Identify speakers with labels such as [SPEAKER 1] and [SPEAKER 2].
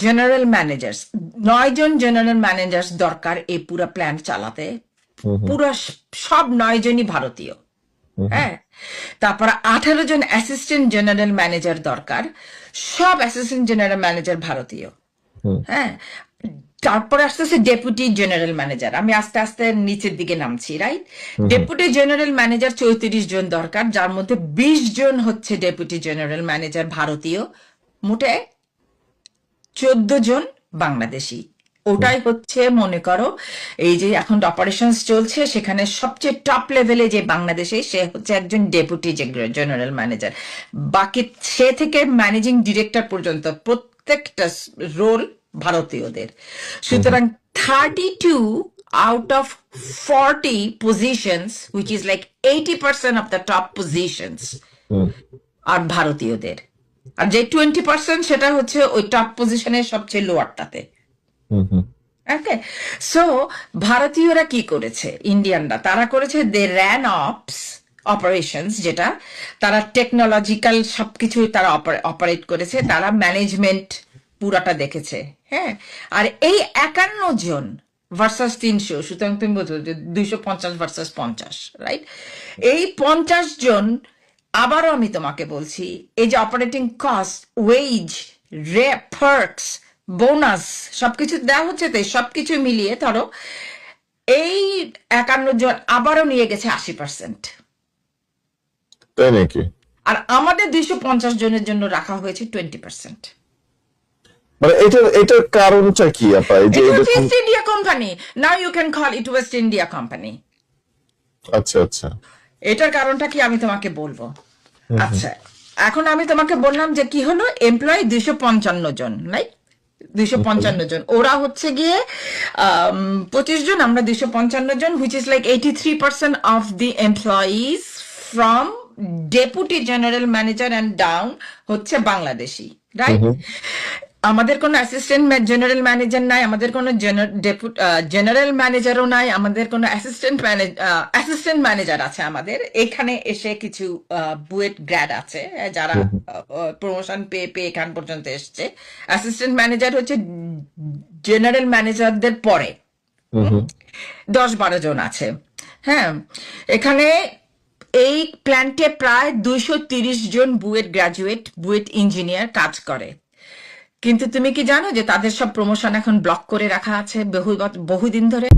[SPEAKER 1] General managers, 9 জন general managers দরকার এই পুরো প্ল্যান চালাতে।
[SPEAKER 2] হুম হুম
[SPEAKER 1] পুরো সব 9 জনই ভারতীয়।
[SPEAKER 2] হুম
[SPEAKER 1] হ্যাঁ, তারপরে 18 জন অ্যাসিস্ট্যান্ট জেনারেল ম্যানেজার দরকার, সব অ্যাসিস্ট্যান্ট জেনারেল ম্যানেজার ভারতীয়।
[SPEAKER 2] হুম
[SPEAKER 1] হ্যাঁ, তারপরে আসতেছে ডেপুটি জেনারেল ম্যানেজার। আমি আস্তে আস্তে নিচের দিকে নামছি, রাইট?
[SPEAKER 2] হুম হুম
[SPEAKER 1] ডেপুটি জেনারেল ম্যানেজার 34 জন দরকার, যার মধ্যে 20 জন হচ্ছে ডেপুটি জেনারেল ম্যানেজার ভারতীয়, মোটে 14 জন বাংলাদেশি।
[SPEAKER 2] হুম
[SPEAKER 1] ওটাই হচ্ছে, মনে করো এই যে এখন অপারেশনস চলছে সেখানে সবচেয়ে টপ লেভেলে যে বাংলাদেশে, সে হচ্ছে একজন ডেপুটি জেনারেল ম্যানেজার। বাকি সে থেকে ম্যানেজিং ডিরেক্টর পর্যন্ত প্রত্যেকটা রোল ভারতীয়দের।
[SPEAKER 2] হুম হুম
[SPEAKER 1] সুতরাং 32 out of 40 positions, which is like 80% of the top positions,
[SPEAKER 2] হুম
[SPEAKER 1] আর ভারতীয়দের। আর যে 20% সেটা হচ্ছে ওই টপ পজিশনের সবচেয়ে লোয়ারটাতে।
[SPEAKER 2] হুম হুম
[SPEAKER 1] ওকে, সো ভারতীয়রা কি করেছে, ইন্ডিয়ানরা তারা করেছে দে র্যান অপারেশনস, যেটা তারা টেকনোলজিক্যাল সবকিছু তারা অপারেট করেছে, তারা ম্যানেজমেন্ট পুরাটা দেখেছে। হ্যাঁ, আর এই 51 জন ভার্সাস 300, সুতরাং তুমি বলছো যে 250 ভার্সাস 50, রাইট? এই 50 জন, আবারও আমি তোমাকে বলছি, এই যে operating cost, wage, perks, bonus সবকিছু দেওয়া হচ্ছে, তো এই সবকিছু মিলিয়ে ধরো এই 51 জন আবারও নিয়ে গেছে 80%।
[SPEAKER 2] তাই নাকি?
[SPEAKER 1] আর আমাদের 250 জনের জন্য রাখা হয়েছে 20%।
[SPEAKER 2] মানে এটার কারণটা কি আপা? এই যে
[SPEAKER 1] It was
[SPEAKER 2] এরকম।
[SPEAKER 1] East India Company. Now you can call it West India Company.
[SPEAKER 2] আচ্ছা আচ্ছা।
[SPEAKER 1] এটার কারণটা কি আমি তোমাকে বলবো।
[SPEAKER 2] হুম হুম
[SPEAKER 1] আচ্ছা, এখন আমি তোমাকে বললাম যে কি হলো, এমপ্লয়ি 255 জন, রাইট?
[SPEAKER 2] ওকে।
[SPEAKER 1] 255 জন, ওরা হচ্ছে গিয়ে 25 জন, আমরা 255 জন, which is like 83% of the employees from deputy general manager and down হচ্ছে বাংলাদেশি,
[SPEAKER 2] হুম
[SPEAKER 1] রাইট?
[SPEAKER 2] হুম
[SPEAKER 1] আমাদের কোনো অ্যাসিস্ট্যান্ট জেনারেল ম্যানেজার নাই, আমাদের কোনো জেনারেল ম্যানেজারও নাই, আমাদের কোনো অ্যাসিস্ট্যান্ট ম্যানেজার আছে আমাদের এখানে এসে কিছু বুয়েট গ্র্যাড আছে, যারা
[SPEAKER 2] হুম
[SPEAKER 1] প্রমোশন পেয়ে পেয়ে এখান পর্যন্ত এসছে। অ্যাসিস্ট্যান্ট ম্যানেজার হচ্ছে জেনারেল ম্যানেজারদের পরে
[SPEAKER 2] হুম হুম
[SPEAKER 1] 10-12 জন আছে। হ্যাঁ, এখানে এই প্ল্যান্টে প্রায় 230 জন বুয়েট গ্রাজুয়েট, বুয়েট ইঞ্জিনিয়ার কাজ করে। কিন্তু তুমি কি জানো যে তাদের সব প্রমোশন এখন ব্লক করে রাখা আছে বহুদিন ধরে?